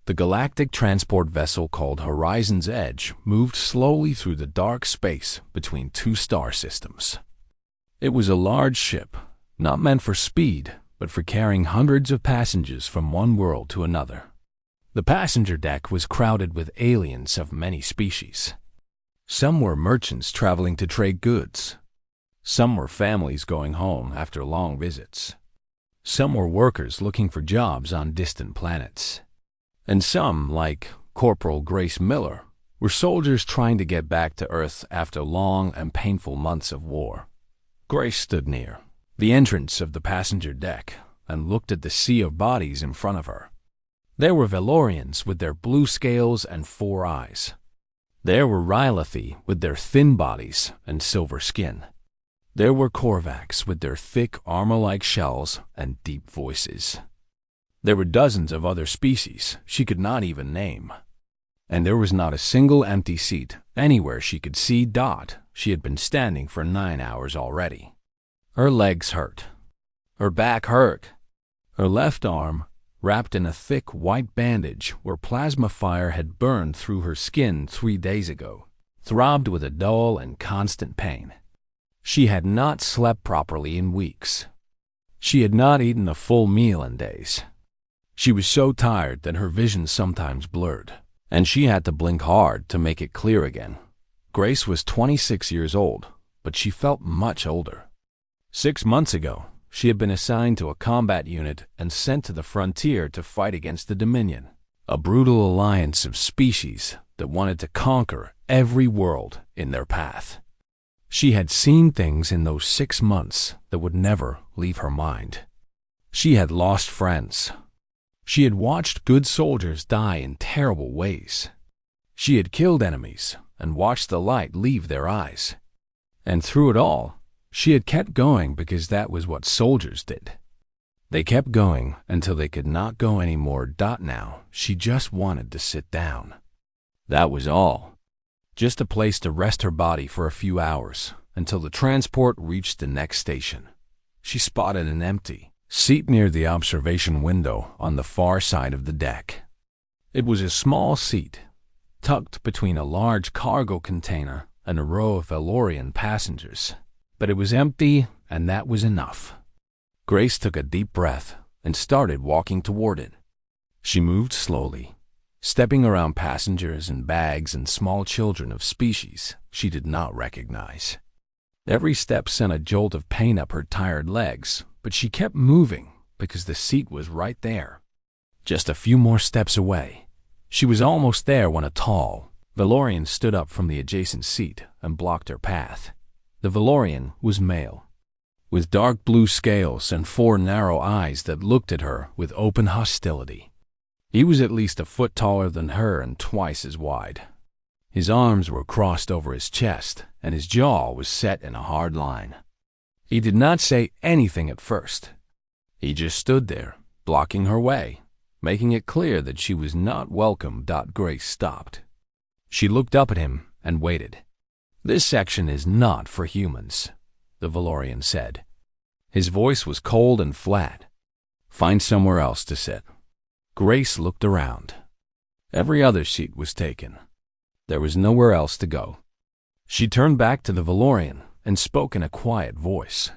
The galactic transport vessel called Horizon's Edge moved slowly through the dark space between two star systems. It was a large ship, not meant for speed, but for carrying hundreds of passengers from one world to another. The passenger deck was crowded with aliens of many species. Some were merchants traveling to trade goods. Some were families going home after long visits. Some were workers looking for jobs on distant planets. And some, like Corporal Grace Miller, were soldiers trying to get back to Earth after long and painful months of war. Grace stood near the entrance of the passenger deck and looked at the sea of bodies in front of her. There were Valorians with their blue scales and 4 eyes. There were Rylothi with their thin bodies and silver skin. There were Korvax with their thick armor-like shells and deep voices. There were dozens of other species she could not even name. And there was not a single empty seat anywhere she could see. She had been standing for 9 hours already. Her legs hurt. Her back hurt. Her left arm, wrapped in a thick white bandage where plasma fire had burned through her skin 3 days ago, throbbed with a dull and constant pain. She had not slept properly in weeks. She had not eaten a full meal in days. She was so tired that her vision sometimes blurred, and she had to blink hard to make it clear again. Grace was 26 years old, but she felt much older. 6 months ago, she had been assigned to a combat unit and sent to the frontier to fight against the Dominion, a brutal alliance of species that wanted to conquer every world in their path. She had seen things in those 6 months that would never leave her mind. She had lost friends. She had watched good soldiers die in terrible ways. She had killed enemies and watched the light leave their eyes. And through it all, she had kept going because that was what soldiers did. They kept going until they could not go anymore. Now, she just wanted to sit down. That was all. Just a place to rest her body for a few hours until the transport reached the next station. She spotted an empty seat near the observation window on the far side of the deck. It was a small seat, tucked between a large cargo container and a row of Valorian passengers. But it was empty, and that was enough. Grace took a deep breath and started walking toward it. She moved slowly, stepping around passengers and bags and small children of species she did not recognize. Every step sent a jolt of pain up her tired legs, but she kept moving because the seat was right there. Just a few more steps away. She was almost there when a tall Valorian stood up from the adjacent seat and blocked her path. The Valorian was male, with dark blue scales and 4 narrow eyes that looked at her with open hostility. He was at least a foot taller than her and twice as wide. His arms were crossed over his chest, and his jaw was set in a hard line. He did not say anything at first. He just stood there, blocking her way, making it clear that she was not welcome. Grace stopped. She looked up at him and waited. "This section is not for humans," the Valorian said. His voice was cold and flat. "Find somewhere else to sit." Grace looked around. Every other seat was taken. There was nowhere else to go. She turned back to the Valorian and spoke in a quiet voice.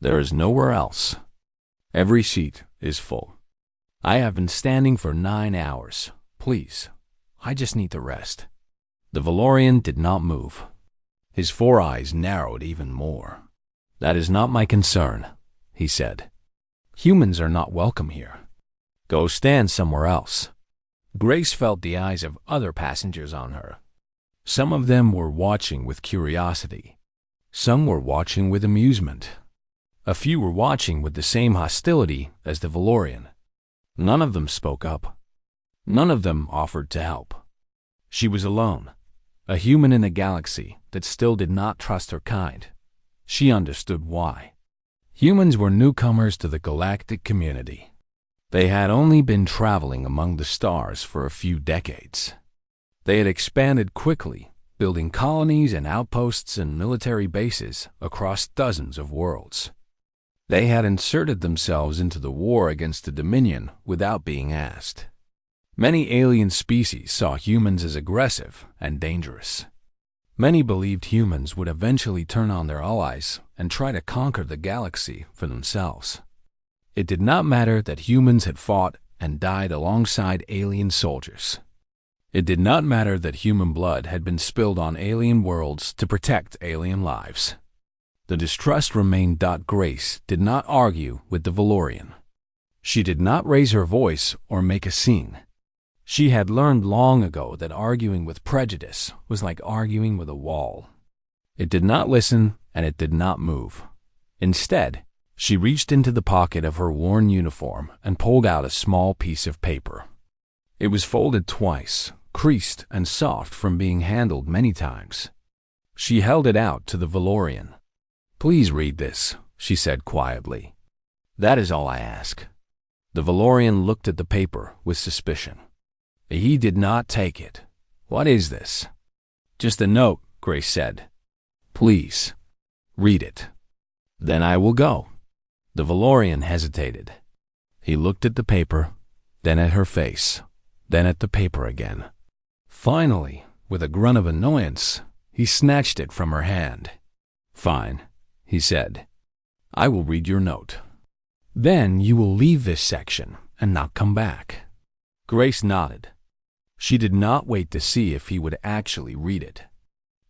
"There is nowhere else. Every seat is full. I have been standing for 9 hours. Please, I just need to rest." The Valorian did not move. His 4 eyes narrowed even more. "That is not my concern," he said. "Humans are not welcome here. Go stand somewhere else." Grace felt the eyes of other passengers on her. Some of them were watching with curiosity. Some were watching with amusement. A few were watching with the same hostility as the Valorian. None of them spoke up. None of them offered to help. She was alone, a human in a galaxy that still did not trust her kind. She understood why. Humans were newcomers to the galactic community. They had only been traveling among the stars for a few decades. They had expanded quickly, building colonies and outposts and military bases across dozens of worlds. They had inserted themselves into the war against the Dominion without being asked. Many alien species saw humans as aggressive and dangerous. Many believed humans would eventually turn on their allies and try to conquer the galaxy for themselves. It did not matter that humans had fought and died alongside alien soldiers. It did not matter that human blood had been spilled on alien worlds to protect alien lives. The distrust remained. Grace did not argue with the Valorian. She did not raise her voice or make a scene. She had learned long ago that arguing with prejudice was like arguing with a wall. It did not listen and it did not move. Instead, she reached into the pocket of her worn uniform and pulled out a small piece of paper. It was folded twice, creased and soft from being handled many times. She held it out to the Valorian. "Please read this," she said quietly. "That is all I ask." The Valorian looked at the paper with suspicion. He did not take it. "What is this?" "Just a note," Grace said. "Please, read it. Then I will go." The Valorian hesitated. He looked at the paper, then at her face, then at the paper again. Finally, with a grunt of annoyance, he snatched it from her hand. "Fine," he said. "I will read your note. Then you will leave this section and not come back." Grace nodded. She did not wait to see if he would actually read it.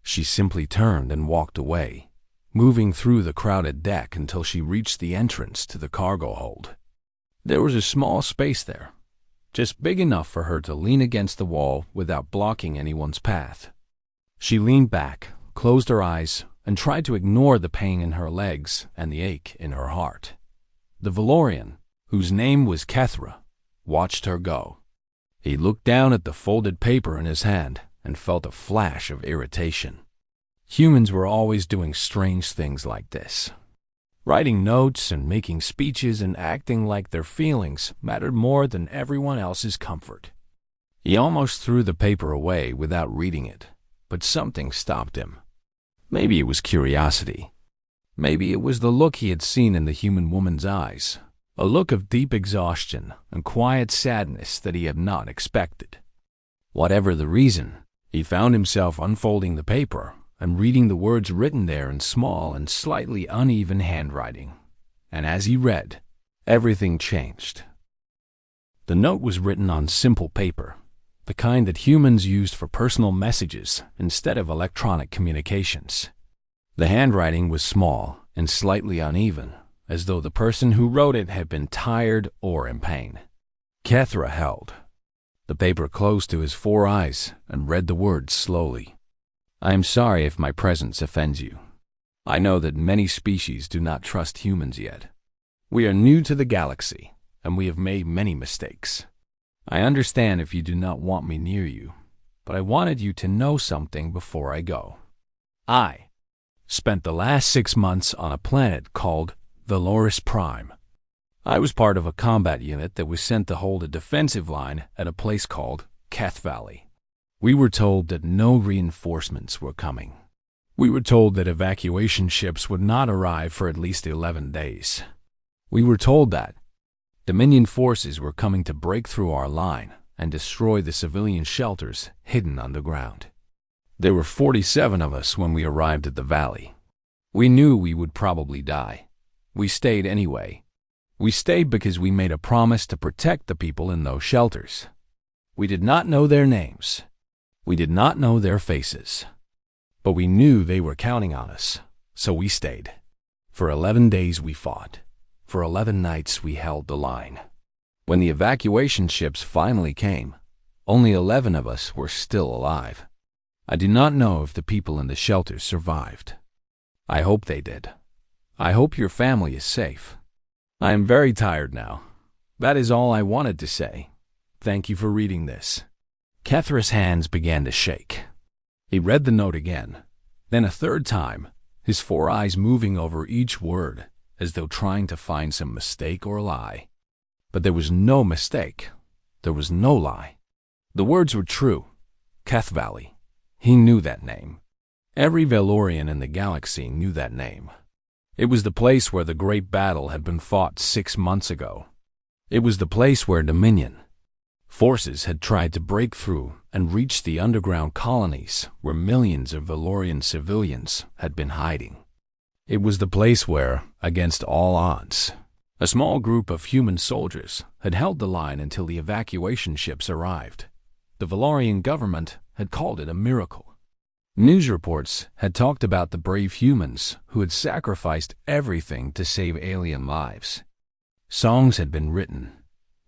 She simply turned and walked away, moving through the crowded deck until she reached the entrance to the cargo hold. There was a small space there, just big enough for her to lean against the wall without blocking anyone's path. She leaned back, closed her eyes, and tried to ignore the pain in her legs and the ache in her heart. The Valorian, whose name was Kethra, watched her go. He looked down at the folded paper in his hand and felt a flash of irritation. Humans were always doing strange things like this. Writing notes and making speeches and acting like their feelings mattered more than everyone else's comfort. He almost threw the paper away without reading it, but something stopped him. Maybe it was curiosity. Maybe it was the look he had seen in the human woman's eyes. A look of deep exhaustion and quiet sadness that he had not expected. Whatever the reason, he found himself unfolding the paper and reading the words written there in small and slightly uneven handwriting. And as he read, everything changed. The note was written on simple paper, the kind that humans used for personal messages instead of electronic communications. The handwriting was small and slightly uneven, as though the person who wrote it had been tired or in pain. Kethra held the paper close to his 4 eyes and read the words slowly. "I am sorry if my presence offends you. I know that many species do not trust humans yet. We are new to the galaxy, and we have made many mistakes. I understand if you do not want me near you, but I wanted you to know something before I go. I spent the last 6 months on a planet called Valoris Prime. I was part of a combat unit that was sent to hold a defensive line at a place called Keth Valley. We were told that no reinforcements were coming. We were told that evacuation ships would not arrive for at least 11 days. We were told that Dominion forces were coming to break through our line and destroy the civilian shelters hidden underground. There were 47 of us when we arrived at the valley. We knew we would probably die. We stayed anyway. We stayed because we made a promise to protect the people in those shelters. We did not know their names. We did not know their faces. But we knew they were counting on us, so we stayed. For 11 days we fought. For 11 nights we held the line. When the evacuation ships finally came, only 11 of us were still alive. I do not know if the people in the shelters survived. I hope they did. I hope your family is safe. I am very tired now. That is all I wanted to say. Thank you for reading this." Kethra's hands began to shake. He read the note again, then a third time, his 4 eyes moving over each word, as though trying to find some mistake or lie. But there was no mistake. There was no lie. The words were true. Keth Valley. He knew that name. Every Valorian in the galaxy knew that name. It was the place where the great battle had been fought 6 months ago. It was the place where Dominion, Forces had tried to break through and reach the underground colonies where millions of Valorian civilians had been hiding. It was the place where, against all odds, a small group of human soldiers had held the line until the evacuation ships arrived. The Valorian government had called it a miracle. News reports had talked about the brave humans who had sacrificed everything to save alien lives. Songs had been written.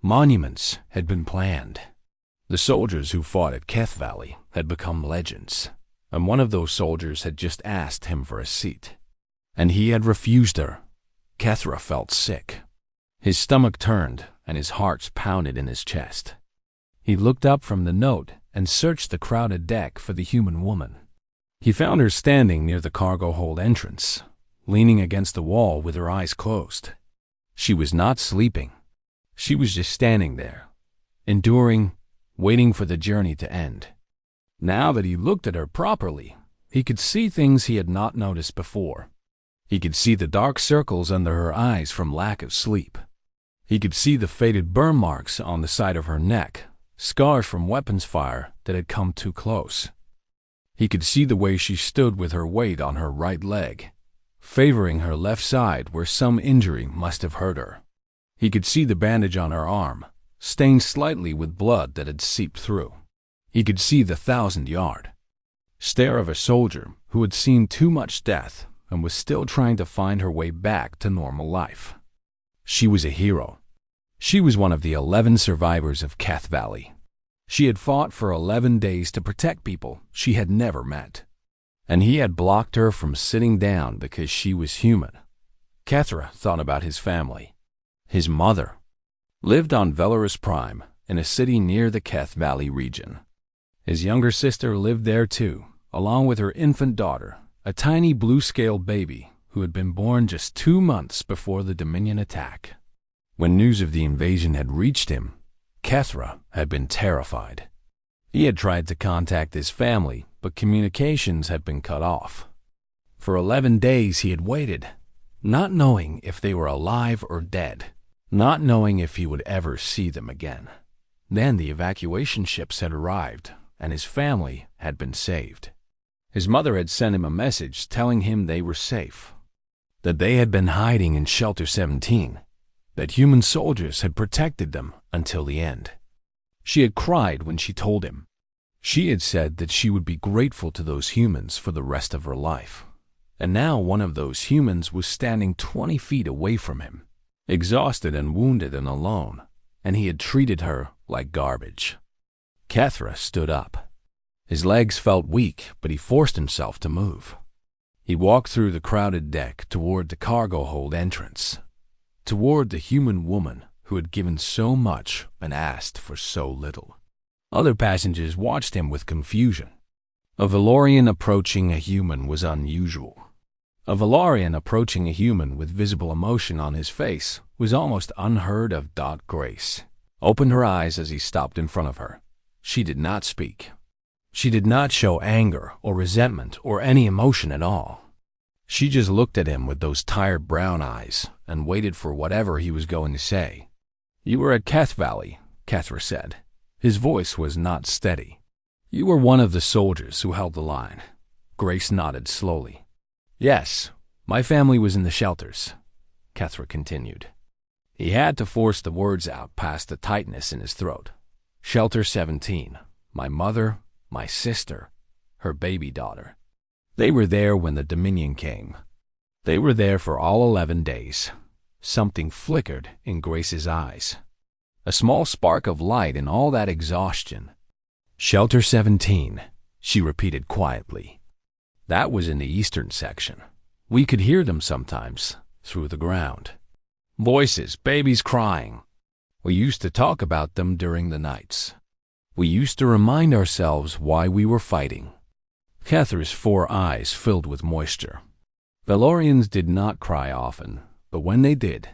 Monuments had been planned. The soldiers who fought at Keth Valley had become legends, and one of those soldiers had just asked him for a seat. And he had refused her. Kethra felt sick. His stomach turned, and his heart pounded in his chest. He looked up from the note and searched the crowded deck for the human woman. He found her standing near the cargo hold entrance, leaning against the wall with her eyes closed. She was not sleeping. She was just standing there, enduring, waiting for the journey to end. Now that he looked at her properly, he could see things he had not noticed before. He could see the dark circles under her eyes from lack of sleep. He could see the faded burn marks on the side of her neck, scars from weapons fire that had come too close. He could see the way she stood with her weight on her right leg, favoring her left side where some injury must have hurt her. He could see the bandage on her arm, stained slightly with blood that had seeped through. He could see the 1,000-yard stare of a soldier who had seen too much death and was still trying to find her way back to normal life. She was a hero. She was one of the 11 survivors of Keth Valley. She had fought for 11 days to protect people she had never met. And he had blocked her from sitting down because she was human. Kethra thought about his family. His mother lived on Velarus Prime in a city near the Keth Valley region. His younger sister lived there too, along with her infant daughter, a tiny blue-scaled baby who had been born just 2 months before the Dominion attack. When news of the invasion had reached him, Kethra had been terrified. He had tried to contact his family, but communications had been cut off. For 11 days he had waited, not knowing if they were alive or dead, not knowing if he would ever see them again. Then the evacuation ships had arrived, and his family had been saved. His mother had sent him a message telling him they were safe, that they had been hiding in Shelter 17, that human soldiers had protected them until the end. She had cried when she told him. She had said that she would be grateful to those humans for the rest of her life. And now one of those humans was standing 20 feet away from him, exhausted and wounded and alone, and he had treated her like garbage. Kethra stood up. His legs felt weak, but he forced himself to move. He walked through the crowded deck toward the cargo hold entrance, toward the human woman who had given so much and asked for so little. Other passengers watched him with confusion. A Valorian approaching a human was unusual. A Valorian approaching a human with visible emotion on his face was almost unheard of. Grace opened her eyes as he stopped in front of her. She did not speak. She did not show anger or resentment or any emotion at all. She just looked at him with those tired brown eyes and waited for whatever he was going to say. "You were at Keth Valley," Kethra said. His voice was not steady. "You were one of the soldiers who held the line." Grace nodded slowly. "Yes, my family was in the shelters," Kethra continued. He had to force the words out past the tightness in his throat. "Shelter 17, my mother, my sister, her baby daughter. They were there when the Dominion came. They were there for all 11 days. Something flickered in Grace's eyes. A small spark of light in all that exhaustion. "Shelter 17, she repeated quietly. That was in the eastern section. We could hear them sometimes, through the ground. Voices, babies crying. We used to talk about them during the nights. We used to remind ourselves why we were fighting." Kethra's 4 eyes filled with moisture. Valorians did not cry often, but when they did,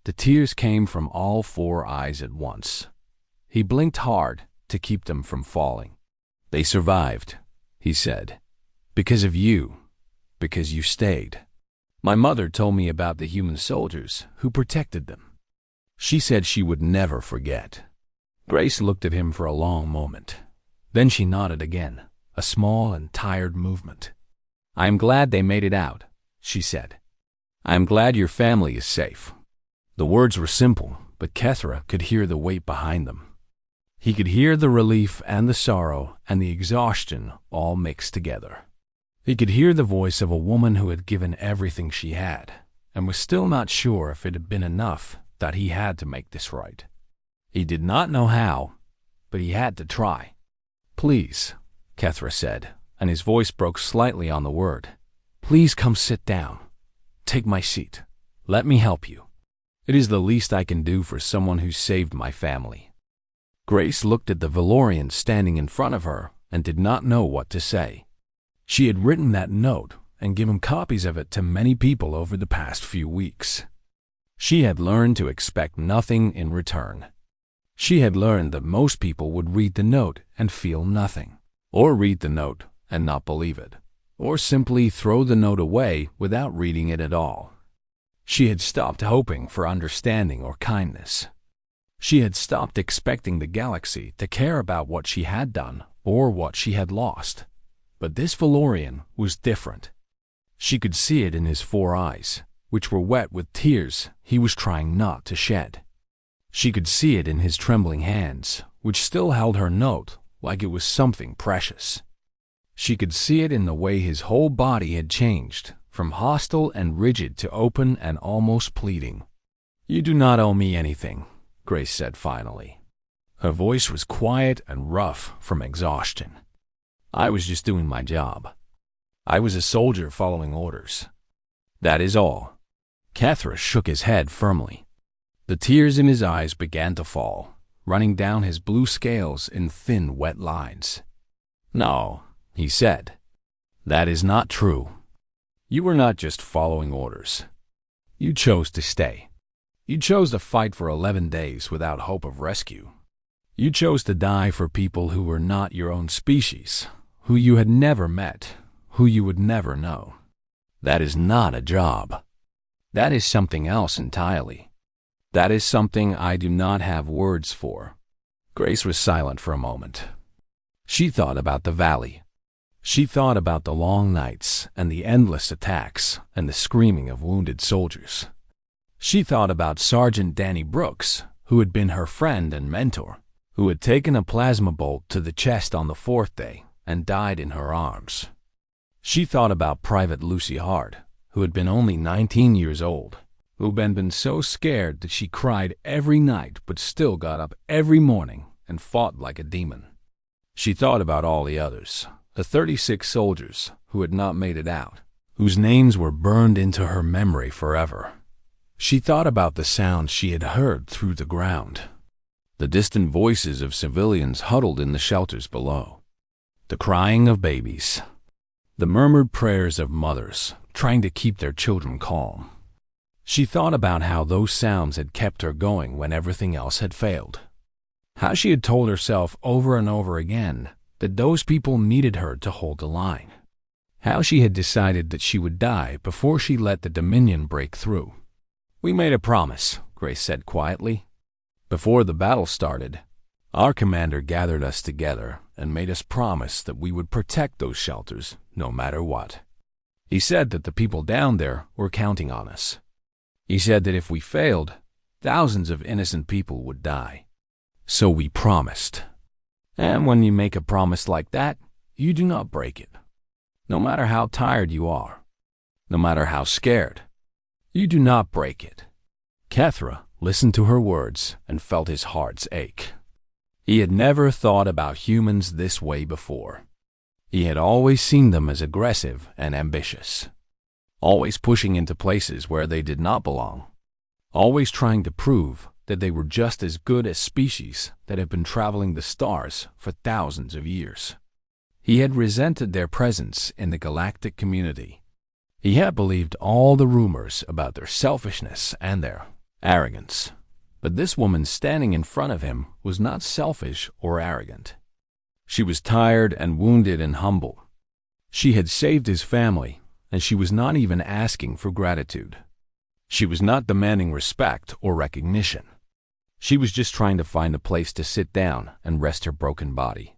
the tears came from all 4 eyes at once. He blinked hard to keep them from falling. "They survived," he said, "because of you, because you stayed. My mother told me about the human soldiers who protected them. She said she would never forget. Grace looked at him for a long moment. Then she nodded again, a small and tired movement. "I am glad they made it out," she said. "I am glad your family is safe." The words were simple, but Kethra could hear the weight behind them. He could hear the relief and the sorrow and the exhaustion all mixed together. He could hear the voice of a woman who had given everything she had, and was still not sure if it had been enough that he had to make this right. He did not know how, but he had to try. "Please," Kethra said, and his voice broke slightly on the word. "Please come sit down. Take my seat. Let me help you. It is the least I can do for someone who saved my family." Grace looked at the Valorian standing in front of her and did not know what to say. She had written that note and given copies of it to many people over the past few weeks. She had learned to expect nothing in return. She had learned that most people would read the note and feel nothing, or read the note and not believe it, or simply throw the note away without reading it at all. She had stopped hoping for understanding or kindness. She had stopped expecting the galaxy to care about what she had done or what she had lost. But this Valorian was different. She could see it in his 4 eyes, which were wet with tears he was trying not to shed. She could see it in his trembling hands, which still held her note like it was something precious. She could see it in the way his whole body had changed, from hostile and rigid to open and almost pleading. "You do not owe me anything," Grace said finally. Her voice was quiet and rough from exhaustion. "I was just doing my job. I was a soldier following orders. That is all." Kethra shook his head firmly. The tears in his eyes began to fall, running down his blue scales in thin, wet lines. "No," he said. "That is not true. You were not just following orders. You chose to stay. You chose to fight for 11 days without hope of rescue. You chose to die for people who were not your own species, who you had never met, who you would never know. That is not a job. That is something else entirely. That is something I do not have words for." Grace was silent for a moment. She thought about the valley. She thought about the long nights and the endless attacks and the screaming of wounded soldiers. She thought about Sergeant Danny Brooks, who had been her friend and mentor, who had taken a plasma bolt to the chest on the 4th day and died in her arms. She thought about Private Lucy Hart, who had been only 19 years old, who had been so scared that she cried every night but still got up every morning and fought like a demon. She thought about all the others, the 36 soldiers who had not made it out, whose names were burned into her memory forever. She thought about the sounds she had heard through the ground, the distant voices of civilians huddled in the shelters below, the crying of babies, the murmured prayers of mothers trying to keep their children calm. She thought about how those sounds had kept her going when everything else had failed, how she had told herself over and over again that those people needed her to hold the line, how she had decided that she would die before she let the Dominion break through. "We made a promise," Grace said quietly. "Before the battle started, our commander gathered us together and made us promise that we would protect those shelters no matter what. He said that the people down there were counting on us. He said that if we failed, thousands of innocent people would die. So we promised. And when you make a promise like that, you do not break it. No matter how tired you are, no matter how scared, you do not break it." Kethra listened to her words and felt his heart's ache. He had never thought about humans this way before. He had always seen them as aggressive and ambitious, always pushing into places where they did not belong, always trying to prove that they were just as good as species that had been traveling the stars for thousands of years. He had resented their presence in the galactic community. He had believed all the rumors about their selfishness and their arrogance. But this woman standing in front of him was not selfish or arrogant. She was tired and wounded and humble. She had saved his family, and she was not even asking for gratitude. She was not demanding respect or recognition. She was just trying to find a place to sit down and rest her broken body.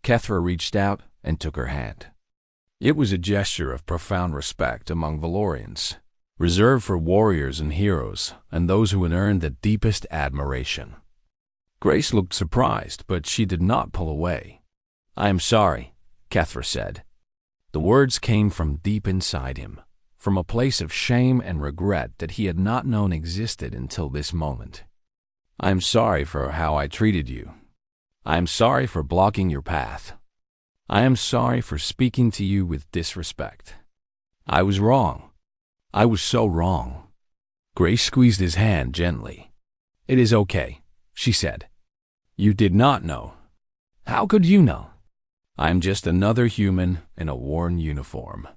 Kethra reached out and took her hand. It was a gesture of profound respect among Valorians, reserved for warriors and heroes and those who had earned the deepest admiration. Grace looked surprised, but she did not pull away. "I am sorry," Kethra said. The words came from deep inside him, from a place of shame and regret that he had not known existed until this moment. "I am sorry for how I treated you. I am sorry for blocking your path. I am sorry for speaking to you with disrespect. I was wrong. I was so wrong." Grace squeezed his hand gently. "It is okay," she said. "You did not know. How could you know? I am just another human in a worn uniform.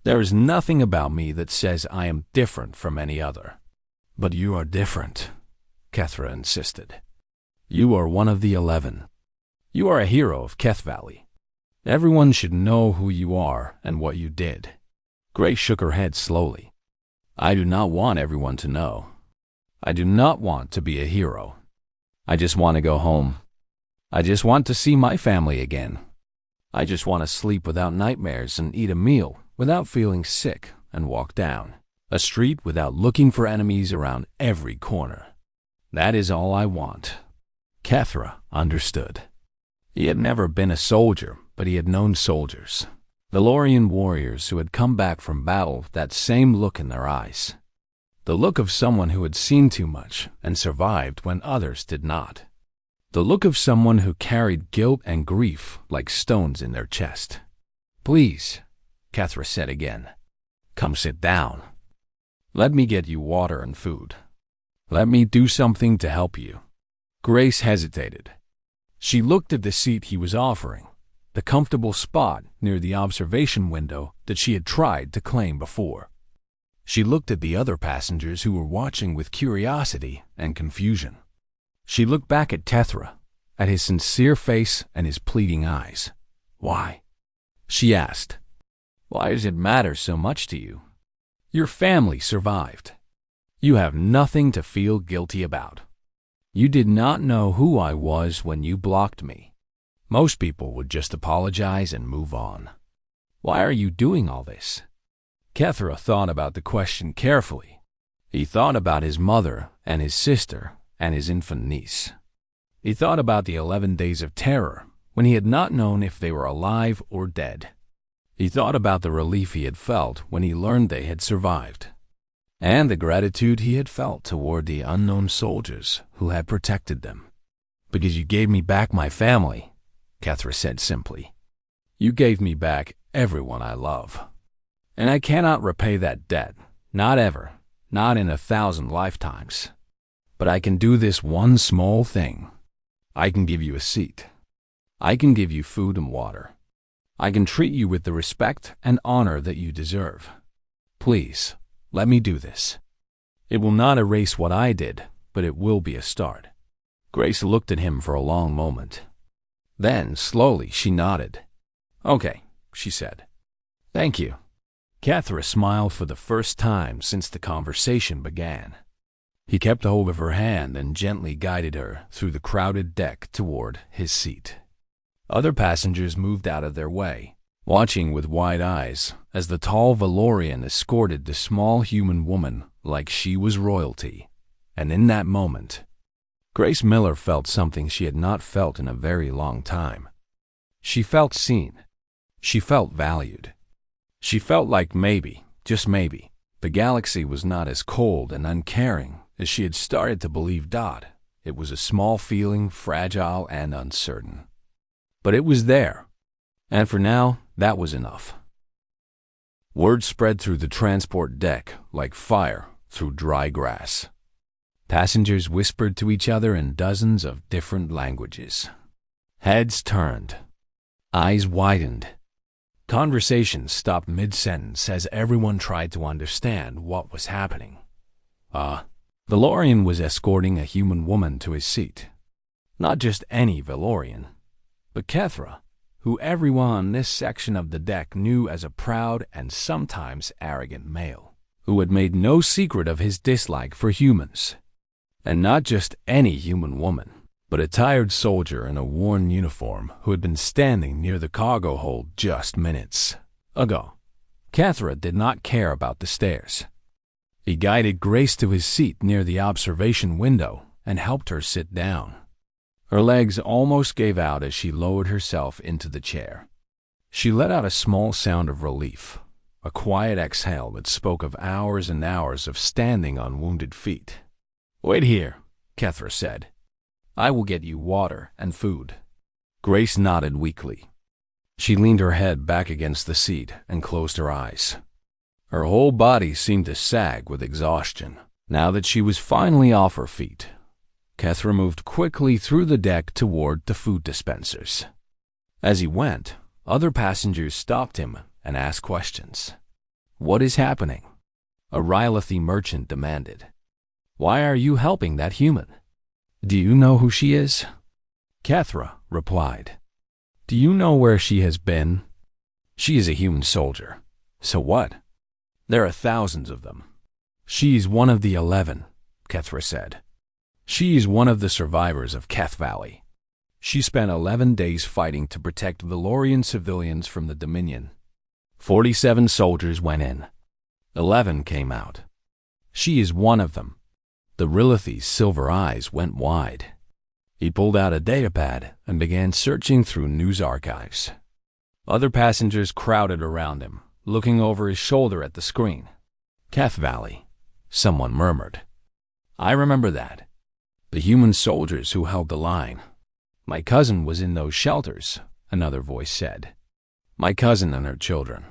There is nothing about me that says I am different from any other." "But you are different," Kethra insisted. "You are one of the 11. You are a hero of Keth Valley. Everyone should know who you are and what you did." Grace shook her head slowly. "I do not want everyone to know. I do not want to be a hero. I just want to go home. I just want to see my family again. I just want to sleep without nightmares and eat a meal without feeling sick and walk down a street without looking for enemies around every corner. That is all I want." Kethra understood. He had never been a soldier, but he had known soldiers, Valorian warriors who had come back from battle with that same look in their eyes. The look of someone who had seen too much and survived when others did not. The look of someone who carried guilt and grief like stones in their chest. "Please," Kethra said again, "come sit down. Let me get you water and food. Let me do something to help you." Grace hesitated. She looked at the seat he was offering, the comfortable spot near the observation window that she had tried to claim before. She looked at the other passengers who were watching with curiosity and confusion. She looked back at Kethra, at his sincere face and his pleading eyes. "Why?" she asked. "Why does it matter so much to you? Your family survived. You have nothing to feel guilty about. You did not know who I was when you blocked me. Most people would just apologize and move on. Why are you doing all this?" Kethra thought about the question carefully. He thought about his mother and his sister and his infant niece. He thought about the 11 days of terror when he had not known if they were alive or dead. He thought about the relief he had felt when he learned they had survived, and the gratitude he had felt toward the unknown soldiers who had protected them. "Because you gave me back my family," Kethra said simply. "You gave me back everyone I love. And I cannot repay that debt, not ever, not in 1,000 lifetimes. But I can do this one small thing. I can give you a seat. I can give you food and water. I can treat you with the respect and honor that you deserve. Please, let me do this. It will not erase what I did, but it will be a start." Grace looked at him for a long moment. Then, slowly, she nodded. "Okay," she said. "Thank you." Kethra smiled for the first time since the conversation began. He kept hold of her hand and gently guided her through the crowded deck toward his seat. Other passengers moved out of their way, watching with wide eyes as the tall Valorian escorted the small human woman like she was royalty. And in that moment, Grace Miller felt something she had not felt in a very long time. She felt seen. She felt valued. She felt like maybe, just maybe, the galaxy was not as cold and uncaring as she had started to believe. It was a small feeling, fragile and uncertain. But it was there, and for now, that was enough. Word spread through the transport deck like fire through dry grass. Passengers whispered to each other in dozens of different languages. Heads turned. Eyes widened. Conversations stopped mid-sentence as everyone tried to understand what was happening. Valorian was escorting a human woman to his seat. Not just any Valorian, but Kethra, who everyone on this section of the deck knew as a proud and sometimes arrogant male, who had made no secret of his dislike for humans. And not just any human woman, but a tired soldier in a worn uniform who had been standing near the cargo hold just minutes ago. Cathra did not care about the stairs. He guided Grace to his seat near the observation window and helped her sit down. Her legs almost gave out as she lowered herself into the chair. She let out a small sound of relief, a quiet exhale that spoke of hours and hours of standing on wounded feet. "Wait here," Cathra said. "I will get you water and food." Grace nodded weakly. She leaned her head back against the seat and closed her eyes. Her whole body seemed to sag with exhaustion. Now that she was finally off her feet, Cathra moved quickly through the deck toward the food dispensers. As he went, other passengers stopped him and asked questions. "What is happening?" A Rylathi merchant demanded. "Why are you helping that human?" "Do you know who she is?" Cathra replied. "Do you know where she has been?" "She is a human soldier." "So what?" "There are thousands of them." "She is one of the 11, Cathra said. "She is one of the survivors of Keth Valley. She spent 11 days fighting to protect Valorian civilians from the Dominion. 47 soldiers went in. 11 came out. She is one of them." The Rylathi's silver eyes went wide. He pulled out a datapad and began searching through news archives. Other passengers crowded around him, looking over his shoulder at the screen. "Keth Valley," someone murmured. "I remember that. The human soldiers who held the line. My cousin was in those shelters," another voice said. "My cousin and her children.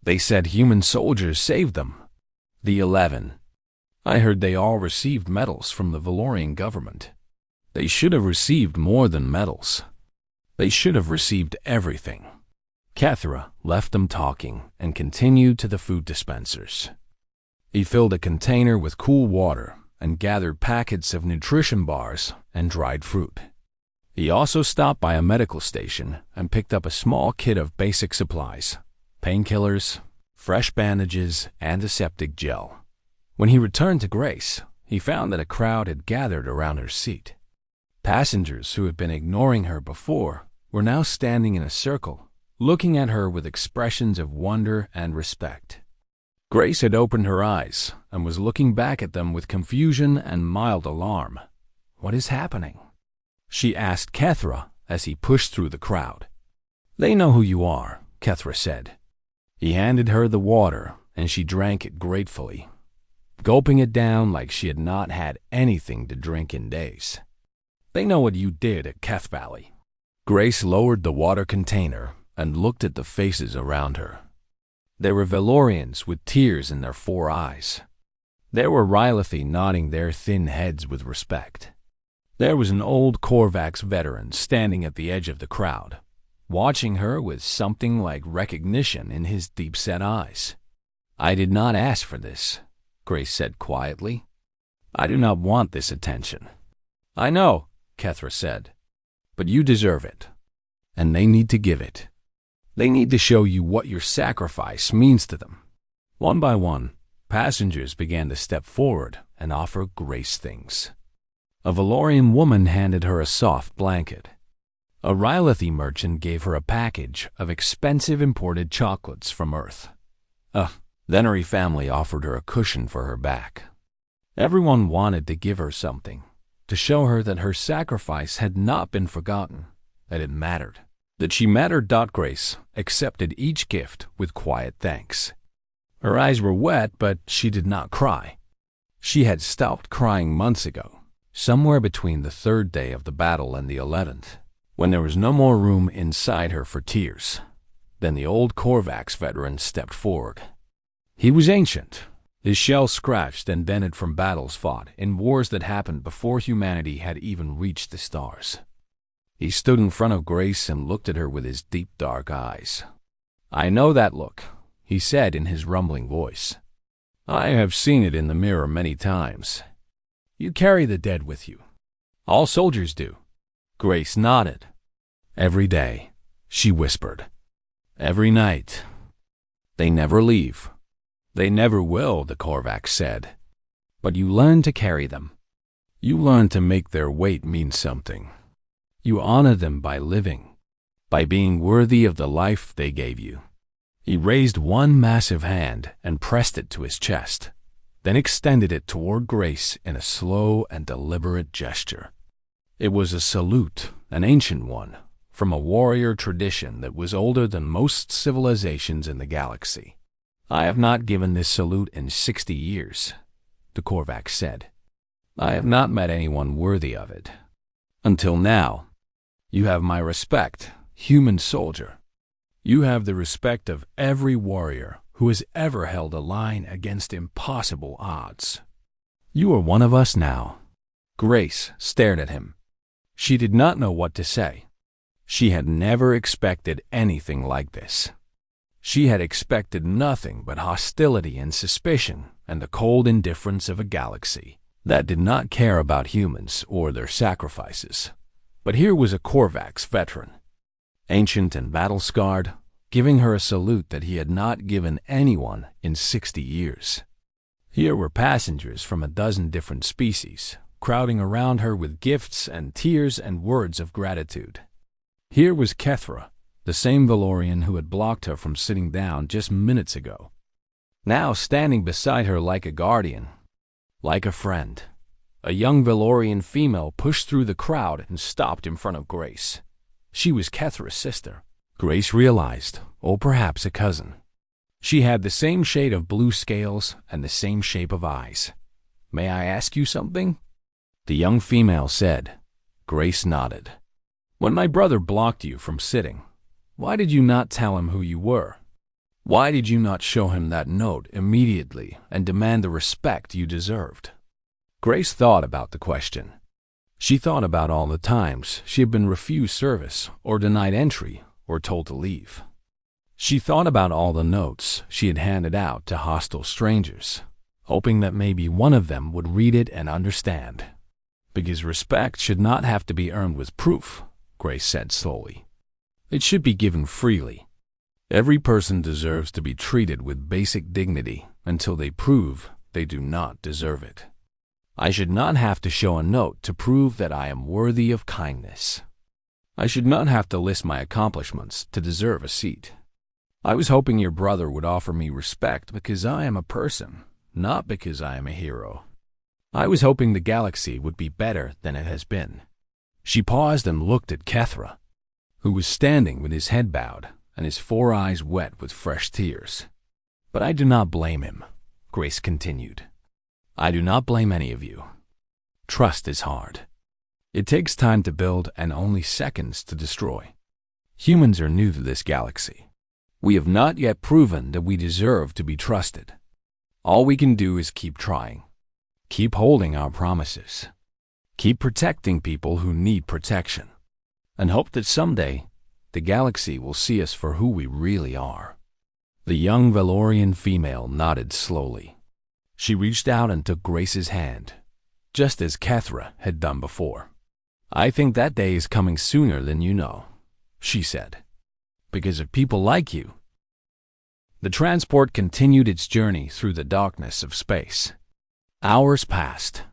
They said human soldiers saved them." "The 11. I heard they all received medals from the Valorian government." "They should have received more than medals. They should have received everything." Cathra left them talking and continued to the food dispensers. He filled a container with cool water and gathered packets of nutrition bars and dried fruit. He also stopped by a medical station and picked up a small kit of basic supplies, painkillers, fresh bandages, and aseptic gel. When he returned to Grace, he found that a crowd had gathered around her seat. Passengers who had been ignoring her before were now standing in a circle, looking at her with expressions of wonder and respect. Grace had opened her eyes and was looking back at them with confusion and mild alarm. "What is happening?" she asked Cathra as he pushed through the crowd. "They know who you are," Cathra said. He handed her the water, and she drank it gratefully, gulping it down like she had not had anything to drink in days. "They know what you did at Keth Valley." Grace lowered the water container and looked at the faces around her. There were Valorians with tears in their 4 eyes. There were Rylathi nodding their thin heads with respect. There was an old Korvax veteran standing at the edge of the crowd, watching her with something like recognition in his deep-set eyes. "I did not ask for this," Grace said quietly. "I do not want this attention." "I know," Cathra said, "but you deserve it, and they need to give it. They need to show you what your sacrifice means to them." One by one, passengers began to step forward and offer Grace things. A Valorian woman handed her a soft blanket. A Rylathi merchant gave her a package of expensive imported chocolates from Earth. A Venery family offered her a cushion for her back. Everyone wanted to give her something, to show her that her sacrifice had not been forgotten, that it mattered, that she mattered. Grace accepted each gift with quiet thanks. Her eyes were wet, but she did not cry. She had stopped crying months ago, somewhere between the 3rd day of the battle and the 11th, when there was no more room inside her for tears. Then the old Korvax veteran stepped forward. He was ancient, his shell scratched and dented from battles fought in wars that happened before humanity had even reached the stars. He stood in front of Grace and looked at her with his deep, dark eyes. "I know that look," he said in his rumbling voice. "I have seen it in the mirror many times. You carry the dead with you. All soldiers do." Grace nodded. "Every day," she whispered. "Every night. They never leave." "They never will," the Korvax said. "But you learn to carry them. You learn to make their weight mean something. You honor them by living, by being worthy of the life they gave you. He raised one massive hand and pressed it to his chest, then extended it toward Grace in a slow and deliberate gesture. It was a salute, an ancient one, from a warrior tradition that was older than most civilizations in the galaxy. I have not given this salute in 60 years, the Korvax said. I have not met anyone worthy of it. Until now. You have my respect, human soldier. You have the respect of every warrior who has ever held a line against impossible odds. You are one of us now. Grace stared at him. She did not know what to say. She had never expected anything like this. She had expected nothing but hostility and suspicion and the cold indifference of a galaxy that did not care about humans or their sacrifices. But here was a Korvax veteran, ancient and battle-scarred, giving her a salute that he had not given anyone in 60 years. Here were passengers from a dozen different species, crowding around her with gifts and tears and words of gratitude. Here was Kethra, the same Valorian who had blocked her from sitting down just minutes ago, now standing beside her like a guardian, like a friend. A young Valorian female pushed through the crowd and stopped in front of Grace. She was Kethra's sister, Grace realized, or perhaps a cousin. She had the same shade of blue scales and the same shape of eyes. "May I ask you something?" the young female said. Grace nodded. "When my brother blocked you from sitting, why did you not tell him who you were? Why did you not show him that note immediately and demand the respect you deserved?" Grace thought about the question. She thought about all the times she had been refused service or denied entry or told to leave. She thought about all the notes she had handed out to hostile strangers, hoping that maybe one of them would read it and understand. Because respect should not have to be earned with proof, Grace said slowly. It should be given freely. Every person deserves to be treated with basic dignity until they prove they do not deserve it. I should not have to show a note to prove that I am worthy of kindness. I should not have to list my accomplishments to deserve a seat. I was hoping your brother would offer me respect because I am a person, not because I am a hero. I was hoping the galaxy would be better than it has been. She paused and looked at Kethra, who was standing with his head bowed and his 4 eyes wet with fresh tears. But I do not blame him, Grace continued. I do not blame any of you. Trust is hard. It takes time to build and only seconds to destroy. Humans are new to this galaxy. We have not yet proven that we deserve to be trusted. All we can do is keep trying. Keep holding our promises. Keep protecting people who need protection. And hope that someday the galaxy will see us for who we really are. The young Valorian female nodded slowly. She reached out and took Grace's hand, just as Kethra had done before. I think that day is coming sooner than you know, she said. Because of people like you. The transport continued its journey through the darkness of space. Hours passed.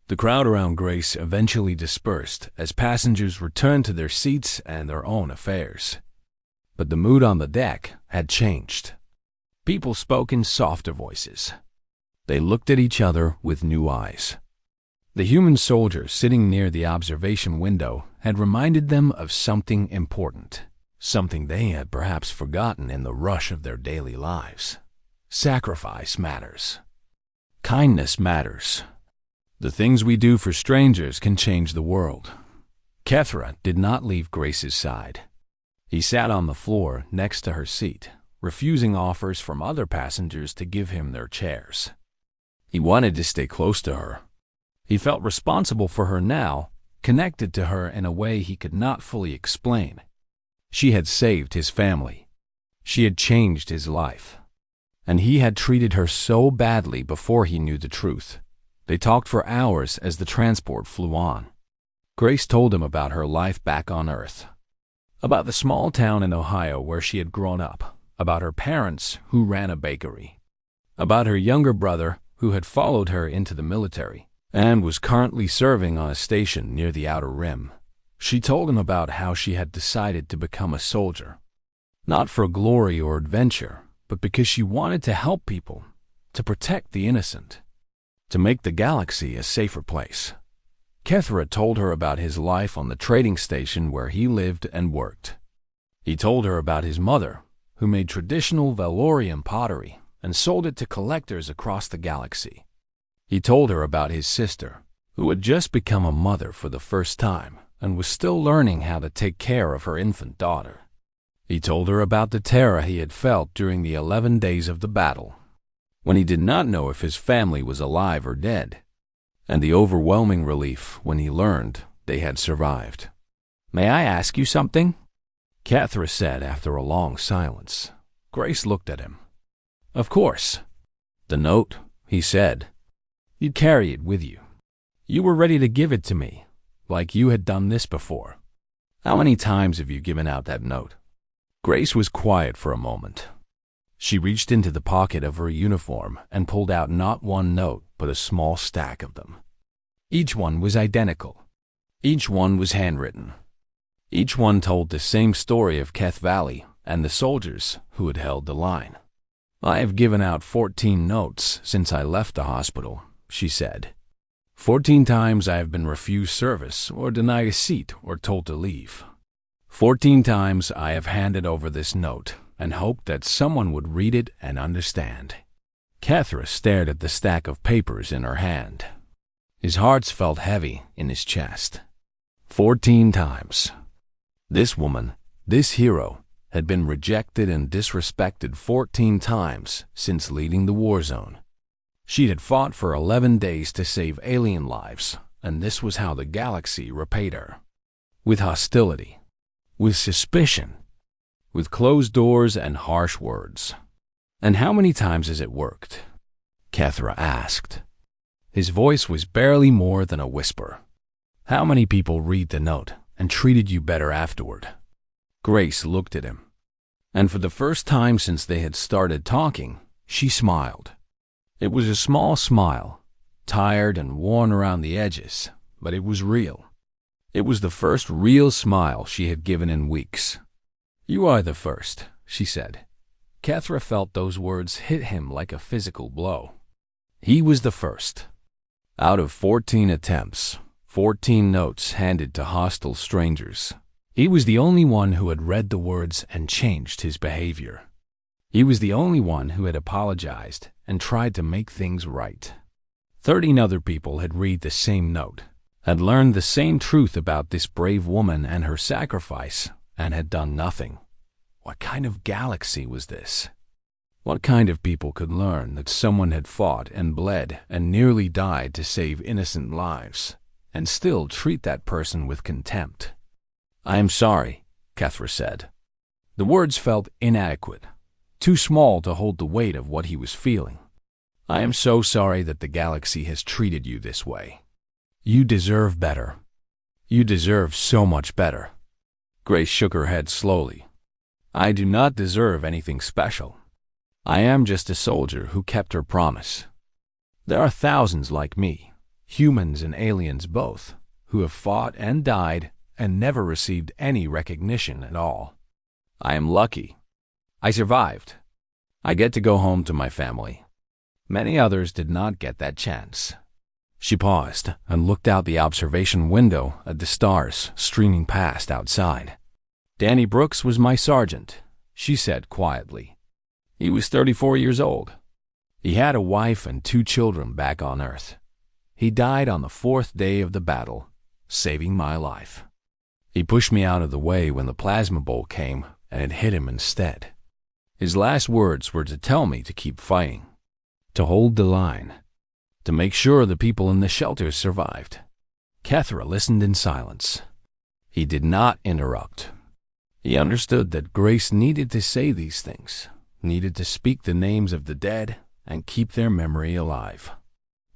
The crowd around Grace eventually dispersed as passengers returned to their seats and their own affairs. But the mood on the deck had changed. People spoke in softer voices. They looked at each other with new eyes. The human soldier sitting near the observation window had reminded them of something important, something they had perhaps forgotten in the rush of their daily lives. Sacrifice matters. Kindness matters. The things we do for strangers can change the world. Kethra did not leave Grace's side. He sat on the floor next to her seat, refusing offers from other passengers to give him their chairs. He wanted to stay close to her. He felt responsible for her now, connected to her in a way he could not fully explain. She had saved his family. She had changed his life. And he had treated her so badly before he knew the truth. They talked for hours as the transport flew on. Grace told him about her life back on Earth, about the small town in Ohio where she had grown up, about her parents who ran a bakery, about her younger brother who had followed her into the military, and was currently serving on a station near the Outer Rim. She told him about how she had decided to become a soldier, not for glory or adventure, but because she wanted to help people, to protect the innocent, to make the galaxy a safer place. Kethra told her about his life on the trading station where he lived and worked. He told her about his mother, who made traditional Valorian pottery and sold it to collectors across the galaxy. He told her about his sister, who had just become a mother for the first time and was still learning how to take care of her infant daughter. He told her about the terror he had felt during the 11 days of the battle, when he did not know if his family was alive or dead, and the overwhelming relief when he learned they had survived. "May I ask you something?" Kethra said after a long silence. Grace looked at him. "Of course." "The note," he said. "You'd carry it with you. You were ready to give it to me, like you had done this before. How many times have you given out that note?" Grace was quiet for a moment. She reached into the pocket of her uniform and pulled out not one note, but a small stack of them. Each one was identical. Each one was handwritten. Each one told the same story of Keth Valley and the soldiers who had held the line. "I have given out 14 notes since I left the hospital," she said. 14 times I have been refused service or denied a seat or told to leave. 14 times I have handed over this note and hoped that someone would read it and understand. Kethra stared at the stack of papers in her hand. His heart felt heavy in his chest. 14 times. This woman, this hero, had been rejected and disrespected 14 times since leaving the war zone. She had fought for 11 days to save alien lives, and this was how the galaxy repaid her. With hostility, with suspicion, with closed doors and harsh words. "And how many times has it worked?" Kethra asked. His voice was barely more than a whisper. "How many people read the note and treated you better afterward?" Grace looked at him, and for the first time since they had started talking, she smiled. It was a small smile, tired and worn around the edges, but it was real. It was the first real smile she had given in weeks. "You are the first," she said. Kethra felt those words hit him like a physical blow. He was the first. Out of 14 attempts, 14 notes handed to hostile strangers, he was the only one who had read the words and changed his behavior. He was the only one who had apologized and tried to make things right. 13 other people had read the same note, had learned the same truth about this brave woman and her sacrifice, and had done nothing. What kind of galaxy was this? What kind of people could learn that someone had fought and bled and nearly died to save innocent lives, and still treat that person with contempt? "I am sorry," Kethra said. The words felt inadequate, too small to hold the weight of what he was feeling. "I am so sorry that the galaxy has treated you this way. You deserve better. You deserve so much better." Grace shook her head slowly. "I do not deserve anything special. I am just a soldier who kept her promise. There are thousands like me, humans and aliens both, who have fought and died and never received any recognition at all. I am lucky. I survived. I get to go home to my family. Many others did not get that chance." She paused and looked out the observation window at the stars streaming past outside. "Danny Brooks was my sergeant," she said quietly. "He was 34 years old. He had a wife and 2 children back on Earth. He died on the 4th day of the battle, saving my life. He pushed me out of the way when the plasma bolt came, and it hit him instead. His last words were to tell me to keep fighting, to hold the line, to make sure the people in the shelters survived." Kethra listened in silence. He did not interrupt. He understood that Grace needed to say these things, needed to speak the names of the dead and keep their memory alive.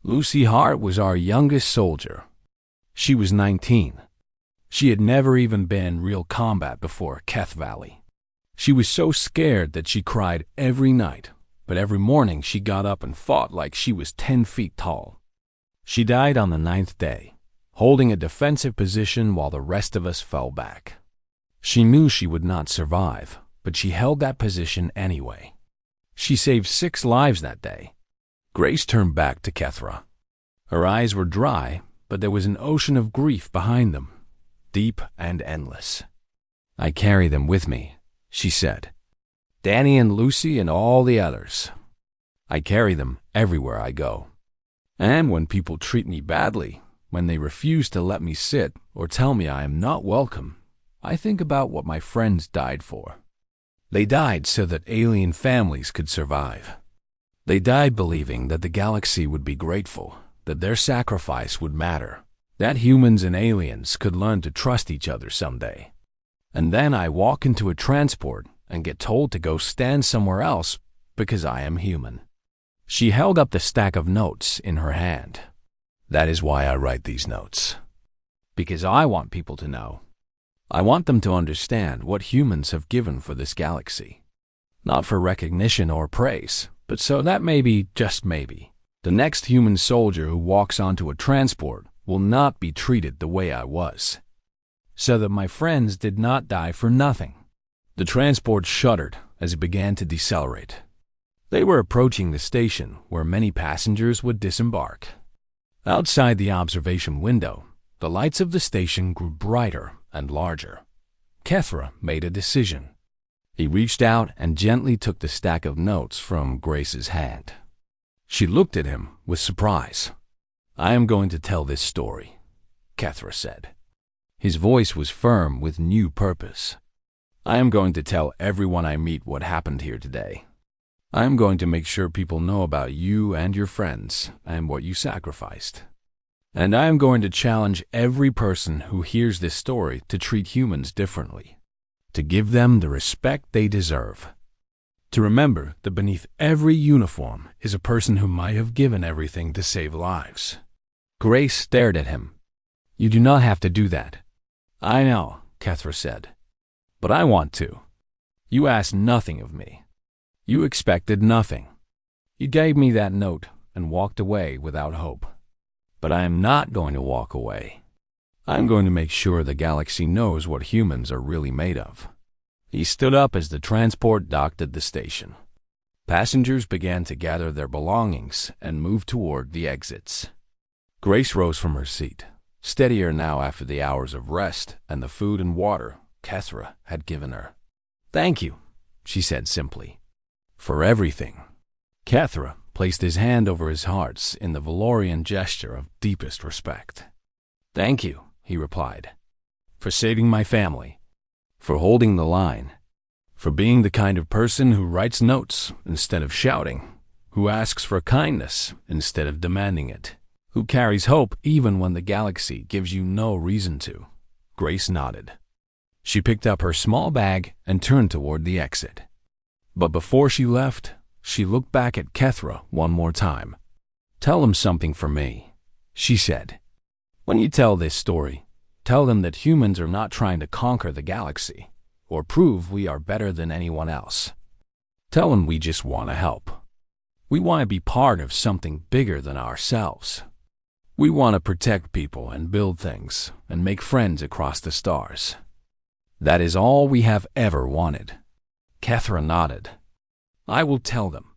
Lucy Hart was our youngest soldier. She was 19. She had never even been in real combat before Keth Valley. She was so scared that she cried every night, but every morning she got up and fought like she was 10 feet tall. She died on the 9th day, holding a defensive position while the rest of us fell back. She knew she would not survive, but she held that position anyway. She saved 6 lives that day. Grace turned back to Kethra. Her eyes were dry, but there was an ocean of grief behind them, deep and endless. "I carry them with me," she said. "Danny and Lucy and all the others. I carry them everywhere I go. And when people treat me badly, when they refuse to let me sit or tell me I am not welcome, I think about what my friends died for. They died so that alien families could survive. They died believing that the galaxy would be grateful, that their sacrifice would matter, that humans and aliens could learn to trust each other someday. And then I walk into a transport and get told to go stand somewhere else because I am human." She held up the stack of notes in her hand. "That is why I write these notes. Because I want people to know. I want them to understand what humans have given for this galaxy. Not for recognition or praise, but so that maybe, just maybe, the next human soldier who walks onto a transport will not be treated the way I was. So that my friends did not die for nothing." The transport shuddered as it began to decelerate. They were approaching the station where many passengers would disembark. Outside the observation window, the lights of the station grew brighter and larger. Kethra made a decision. He reached out and gently took the stack of notes from Grace's hand. She looked at him with surprise. "I am going to tell this story," Kethra said. His voice was firm with new purpose. "I am going to tell everyone I meet what happened here today. I am going to make sure people know about you and your friends and what you sacrificed. And I am going to challenge every person who hears this story to treat humans differently, to give them the respect they deserve. To remember that beneath every uniform is a person who might have given everything to save lives." Grace stared at him. "You do not have to do that." "I know," Kethra said. "But I want to. You asked nothing of me. You expected nothing. You gave me that note and walked away without hope. But I am not going to walk away. I am going to make sure the galaxy knows what humans are really made of." He stood up as the transport docked at the station. Passengers began to gather their belongings and move toward the exits. Grace rose from her seat, steadier now after the hours of rest and the food and water Kethra had given her. "Thank you," she said simply, "for everything." Kethra placed his hand over his heart in the Valorian gesture of deepest respect. "Thank you," he replied, "for saving my family, for holding the line, for being the kind of person who writes notes instead of shouting, who asks for kindness instead of demanding it, who carries hope even when the galaxy gives you no reason to." Grace nodded. She picked up her small bag and turned toward the exit. But before she left, she looked back at Kethra one more time. "Tell them something for me," she said. "When you tell this story, tell them that humans are not trying to conquer the galaxy or prove we are better than anyone else. Tell them we just want to help. We want to be part of something bigger than ourselves. We want to protect people and build things and make friends across the stars. That is all we have ever wanted." Kethra nodded. "I will tell them."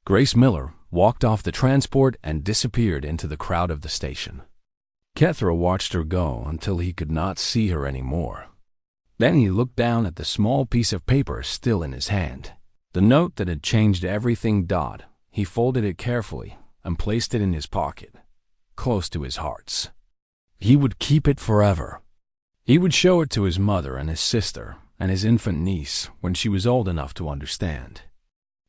Grace Miller walked off the transport and disappeared into the crowd of the station. Kethra watched her go until he could not see her anymore. Then he looked down at the small piece of paper still in his hand. The note that had changed everything. He folded it carefully and placed it in his pocket, close to his heart. He would keep it forever. He would show it to his mother and his sister and his infant niece when she was old enough to understand.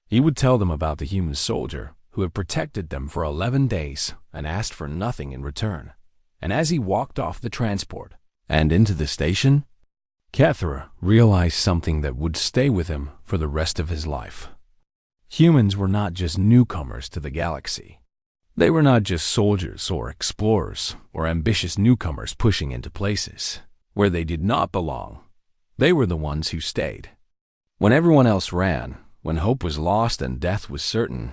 He would tell them about the human soldier who had protected them for 11 days and asked for nothing in return. And as he walked off the transport and into the station, Kethra realized something that would stay with him for the rest of his life. Humans were not just newcomers to the galaxy. They were not just soldiers or explorers or ambitious newcomers pushing into places where they did not belong. They were the ones who stayed. When everyone else ran, when hope was lost and death was certain,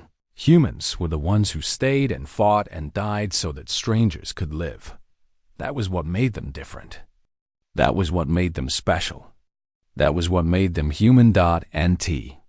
Humans were the ones who stayed and fought and died so that strangers could live. That was what made them different. That was what made them special. That was what made them human. NT.